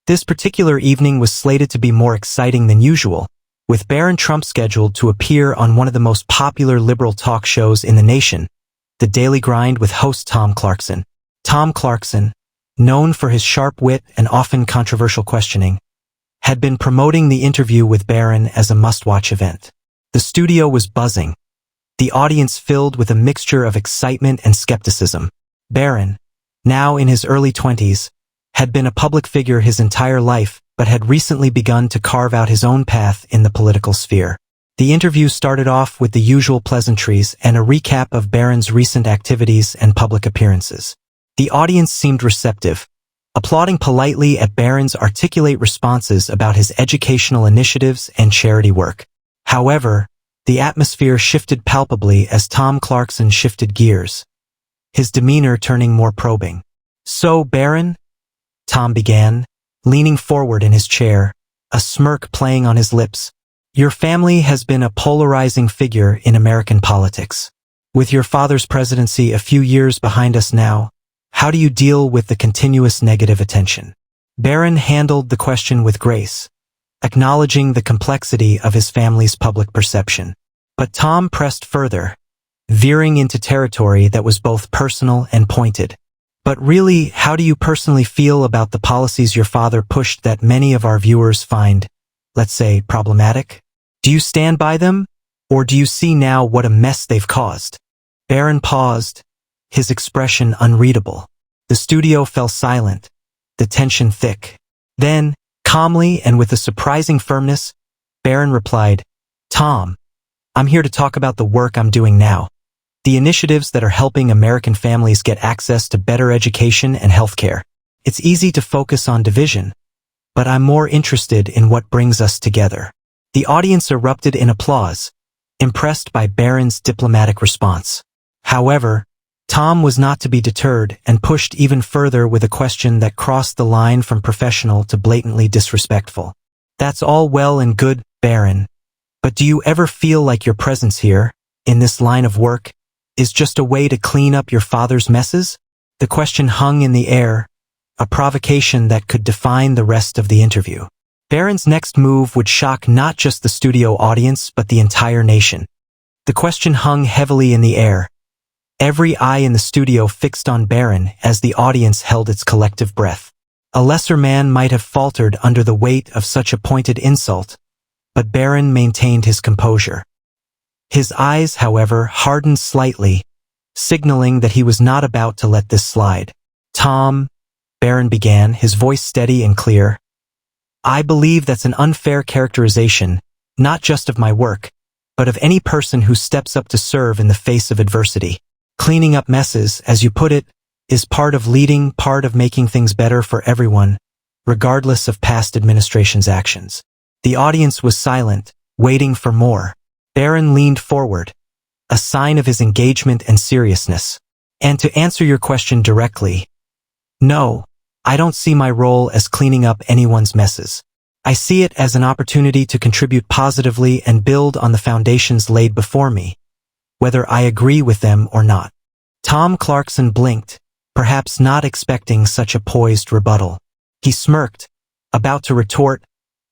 This particular evening was slated to be more exciting than usual, with Barron Trump scheduled to appear on one of the most popular liberal talk shows in the nation, The Daily Grind with host Tom Clarkson. Tom Clarkson, known for his sharp wit and often controversial questioning, had been promoting the interview with Barron as a must-watch event. The studio was buzzing, the audience filled with a mixture of excitement and skepticism. Barron, now in his early 20s, had been a public figure his entire life, but had recently begun to carve out his own path in the political sphere. The interview started off with the usual pleasantries and a recap of Barron's recent activities and public appearances. The audience seemed receptive, applauding politely at Barron's articulate responses about his educational initiatives and charity work. However, the atmosphere shifted palpably as Tom Clarkson shifted gears, his demeanor turning more probing. "So, Barron," Tom began, leaning forward in his chair, a smirk playing on his lips, "your family has been a polarizing figure in American politics. With your father's presidency a few years behind us now, how do you deal with the continuous negative attention?" Barron handled the question with grace, acknowledging the complexity of his family's public perception. But Tom pressed further, veering into territory that was both personal and pointed. "But really, how do you personally feel about the policies your father pushed that many of our viewers find, let's say, problematic? Do you stand by them, or do you see now what a mess they've caused?" Barron paused, his expression unreadable. The studio fell silent, the tension thick. Then, calmly and with a surprising firmness, Barron replied, "Tom, I'm here to talk about the work I'm doing now. The initiatives that are helping American families get access to better education and healthcare. It's easy to focus on division, but I'm more interested in what brings us together." The audience erupted in applause, impressed by Barron's diplomatic response. However, Tom was not to be deterred and pushed even further with a question that crossed the line from professional to blatantly disrespectful. "That's all well and good, Barron, but do you ever feel like your presence here, in this line of work, is just a way to clean up your father's messes?" The question hung in the air, a provocation that could define the rest of the interview. Barron's next move would shock not just the studio audience but the entire nation. The question hung heavily in the air, every eye in the studio fixed on Barron as the audience held its collective breath. A lesser man might have faltered under the weight of such a pointed insult, but Barron maintained his composure. His eyes, however, hardened slightly, signaling that he was not about to let this slide. "Tom," Barron began, his voice steady and clear, "I believe that's an unfair characterization, not just of my work, but of any person who steps up to serve in the face of adversity. Cleaning up messes, as you put it, is part of leading, part of making things better for everyone, regardless of past administration's actions." The audience was silent, waiting for more. Barron leaned forward, a sign of his engagement and seriousness. "And to answer your question directly, no, I don't see my role as cleaning up anyone's messes. I see it as an opportunity to contribute positively and build on the foundations laid before me, whether I agree with them or not." Tom Clarkson blinked, perhaps not expecting such a poised rebuttal. He smirked, about to retort,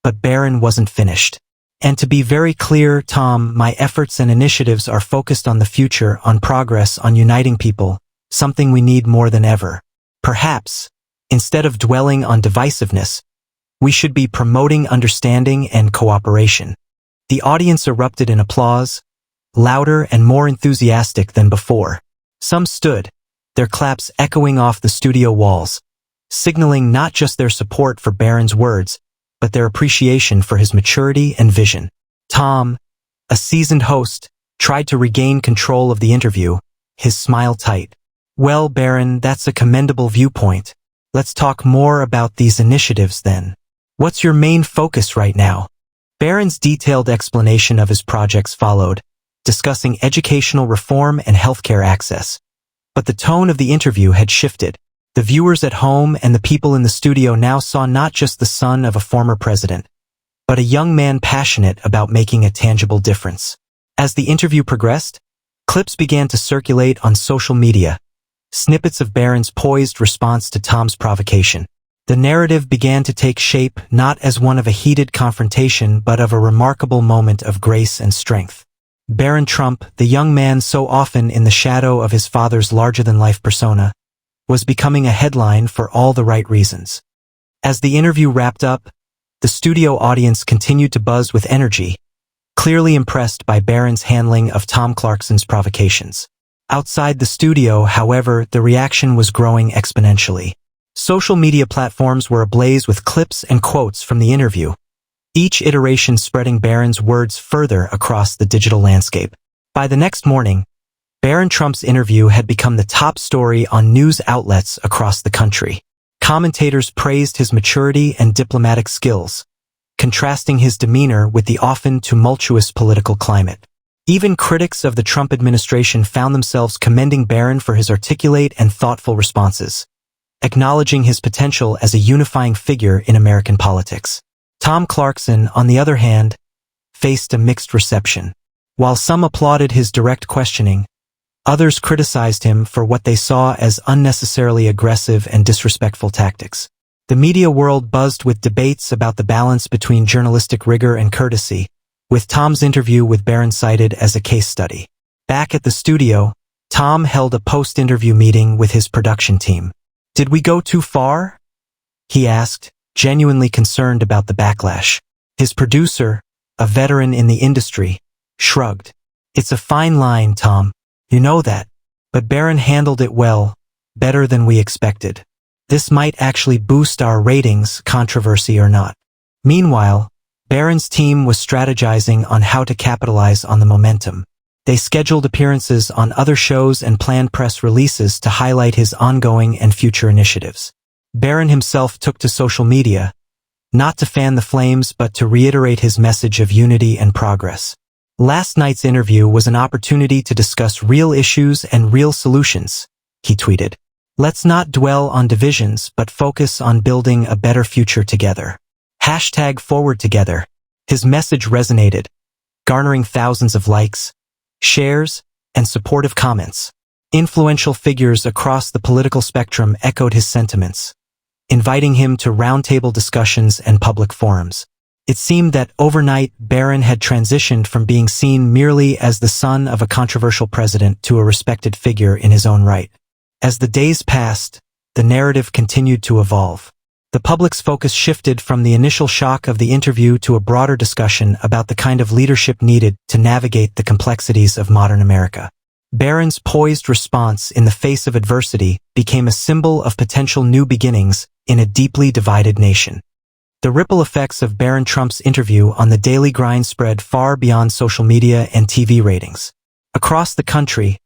but Barron wasn't finished. "And to be very clear, Tom, my efforts and initiatives are focused on the future, on progress, on uniting people, something we need more than ever. Perhaps, instead of dwelling on divisiveness, we should be promoting understanding and cooperation." The audience erupted in applause, louder and more enthusiastic than before. Some stood, their claps echoing off the studio walls, signaling not just their support for Barron's words, but their appreciation for his maturity and vision. Tom, a seasoned host, tried to regain control of the interview, his smile tight. "Well, Barron, that's a commendable viewpoint. Let's talk more about these initiatives then. What's your main focus right now?" Barron's detailed explanation of his projects followed, discussing educational reform and healthcare access. But the tone of the interview had shifted. The viewers at home and the people in the studio now saw not just the son of a former president, but a young man passionate about making a tangible difference. As the interview progressed, clips began to circulate on social media, snippets of Barron's poised response to Tom's provocation. The narrative began to take shape not as one of a heated confrontation but of a remarkable moment of grace and strength. Barron Trump, the young man so often in the shadow of his father's larger-than-life persona, was becoming a headline for all the right reasons. As the interview wrapped up, the studio audience continued to buzz with energy, clearly impressed by Barron's handling of Tom Clarkson's provocations. Outside the studio, however, the reaction was growing exponentially. Social media platforms were ablaze with clips and quotes from the interview, each iteration spreading Barron's words further across the digital landscape. By the next morning, Barron Trump's interview had become the top story on news outlets across the country. Commentators praised his maturity and diplomatic skills, contrasting his demeanor with the often tumultuous political climate. Even critics of the Trump administration found themselves commending Barron for his articulate and thoughtful responses, acknowledging his potential as a unifying figure in American politics. Tom Clarkson, on the other hand, faced a mixed reception. While some applauded his direct questioning, others criticized him for what they saw as unnecessarily aggressive and disrespectful tactics. The media world buzzed with debates about the balance between journalistic rigor and courtesy, with Tom's interview with Barron cited as a case study. Back at the studio, Tom held a post-interview meeting with his production team. "Did we go too far?" he asked, genuinely concerned about the backlash. His producer, a veteran in the industry, shrugged. "It's a fine line, Tom. You know that. But Barron handled it well, better than we expected. This might actually boost our ratings, controversy or not." Meanwhile, Barron's team was strategizing on how to capitalize on the momentum. They scheduled appearances on other shows and planned press releases to highlight his ongoing and future initiatives. Barron himself took to social media, not to fan the flames but to reiterate his message of unity and progress. "Last night's interview was an opportunity to discuss real issues and real solutions," he tweeted. "Let's not dwell on divisions but focus on building a better future together. #forward together." His message resonated, garnering thousands of likes, shares, and supportive comments. Influential figures across the political spectrum echoed his sentiments, inviting him to roundtable discussions and public forums. It seemed that overnight Barron had transitioned from being seen merely as the son of a controversial president to a respected figure in his own right. As the days passed, the narrative continued to evolve. The public's focus shifted from the initial shock of the interview to a broader discussion about the kind of leadership needed to navigate the complexities of modern America. Barron's poised response in the face of adversity became a symbol of potential new beginnings in a deeply divided nation. The ripple effects of Barron Trump's interview on the daily grind spread far beyond social media and TV ratings. Across the country,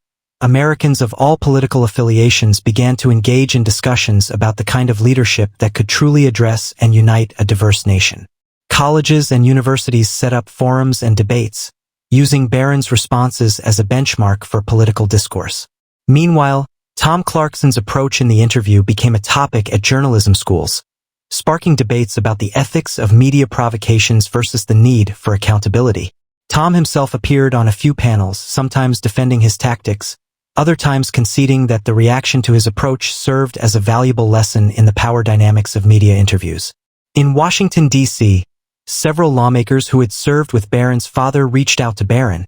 Americans of all political affiliations began to engage in discussions about the kind of leadership that could truly address and unite a diverse nation. Colleges and universities set up forums and debates, using Barron's responses as a benchmark for political discourse. Meanwhile, Tom Clarkson's approach in the interview became a topic at journalism schools, sparking debates about the ethics of media provocations versus the need for accountability. Tom himself appeared on a few panels, sometimes defending his tactics, other times conceding that the reaction to his approach served as a valuable lesson in the power dynamics of media interviews. In Washington, D.C., several lawmakers who had served with Barron's father reached out to Barron,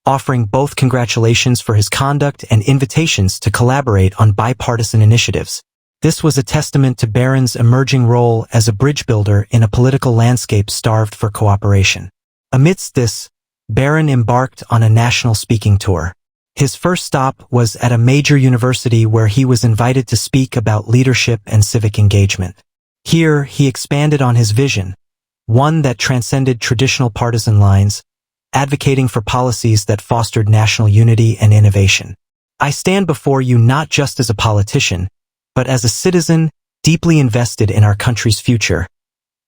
offering both congratulations for his conduct and invitations to collaborate on bipartisan initiatives. This was a testament to Barron's emerging role as a bridge builder in a political landscape starved for cooperation. Amidst this, Barron embarked on a national speaking tour. His first stop was at a major university where he was invited to speak about leadership and civic engagement. Here, he expanded on his vision, one that transcended traditional partisan lines, advocating for policies that fostered national unity and innovation. "I stand before you not just as a politician, but as a citizen deeply invested in our country's future,"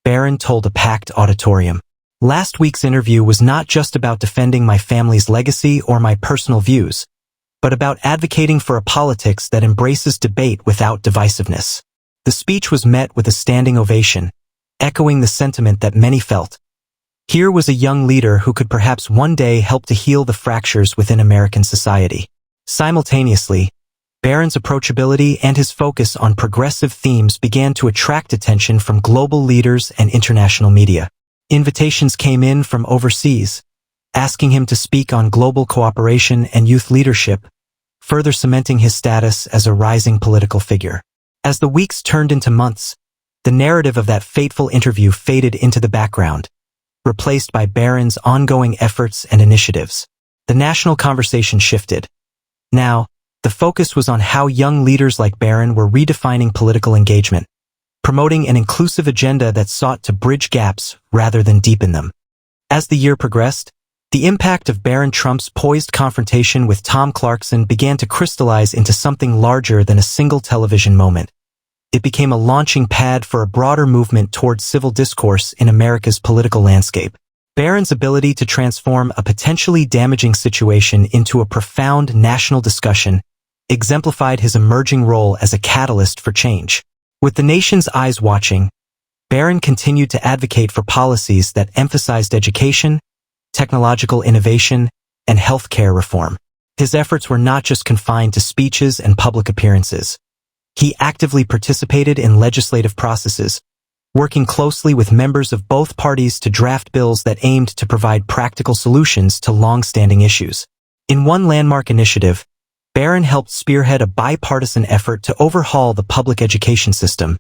Barron told a packed auditorium. "Last week's interview was not just about defending my family's legacy or my personal views, but about advocating for a politics that embraces debate without divisiveness." The speech was met with a standing ovation, echoing the sentiment that many felt. Here was a young leader who could perhaps one day help to heal the fractures within American society. Simultaneously, Barron's approachability and his focus on progressive themes began to attract attention from global leaders and international media. Invitations came in from overseas, asking him to speak on global cooperation and youth leadership, further cementing his status as a rising political figure. As the weeks turned into months, the narrative of that fateful interview faded into the background, replaced by Barron's ongoing efforts and initiatives. The national conversation shifted. Now, the focus was on how young leaders like Barron were redefining political engagement, promoting an inclusive agenda that sought to bridge gaps rather than deepen them. As the year progressed, the impact of Barron Trump's poised confrontation with Tom Clarkson began to crystallize into something larger than a single television moment. It became a launching pad for a broader movement towards civil discourse in America's political landscape. Barron's ability to transform a potentially damaging situation into a profound national discussion exemplified his emerging role as a catalyst for change. With the nation's eyes watching, Barron continued to advocate for policies that emphasized education, technological innovation, and healthcare reform. His efforts were not just confined to speeches and public appearances. He actively participated in legislative processes, working closely with members of both parties to draft bills that aimed to provide practical solutions to long-standing issues. In one landmark initiative, Barron helped spearhead a bipartisan effort to overhaul the public education system,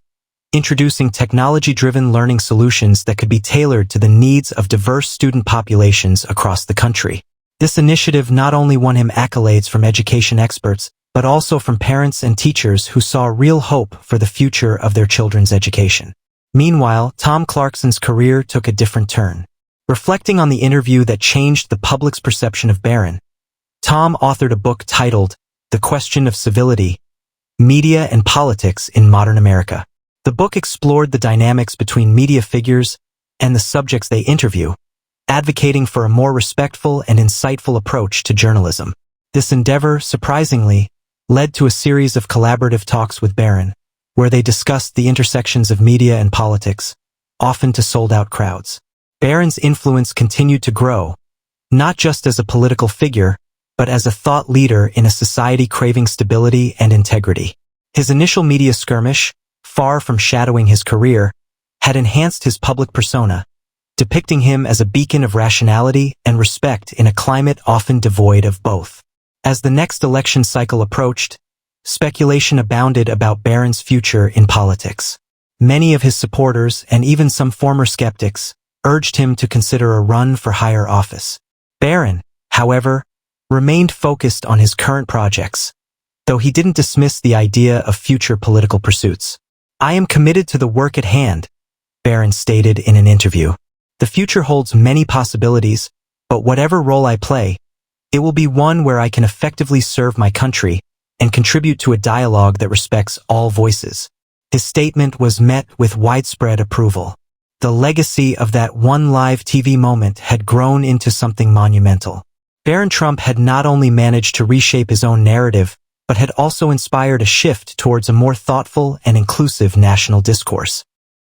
introducing technology-driven learning solutions that could be tailored to the needs of diverse student populations across the country. This initiative not only won him accolades from education experts, but also from parents and teachers who saw real hope for the future of their children's education. Meanwhile, Tom Clarkson's career took a different turn. Reflecting on the interview that changed the public's perception of Barron, Tom authored a book titled The Question of Civility, Media and Politics in Modern America. The book explored the dynamics between media figures and the subjects they interview, advocating for a more respectful and insightful approach to journalism. This endeavor, surprisingly, led to a series of collaborative talks with Barron, where they discussed the intersections of media and politics, often to sold-out crowds. Barron's influence continued to grow, not just as a political figure, but as a thought leader in a society craving stability and integrity. His initial media skirmish, far from shadowing his career, had enhanced his public persona, depicting him as a beacon of rationality and respect in a climate often devoid of both. As the next election cycle approached, speculation abounded about Barron's future in politics. Many of his supporters and even some former skeptics urged him to consider a run for higher office. Barron, however, remained focused on his current projects, though he didn't dismiss the idea of future political pursuits. "I am committed to the work at hand," Barron stated in an interview. "The future holds many possibilities, but whatever role I play, it will be one where I can effectively serve my country and contribute to a dialogue that respects all voices." His statement was met with widespread approval. The legacy of that one live TV moment had grown into something monumental. Barron Trump had not only managed to reshape his own narrative, but had also inspired a shift towards a more thoughtful and inclusive national discourse.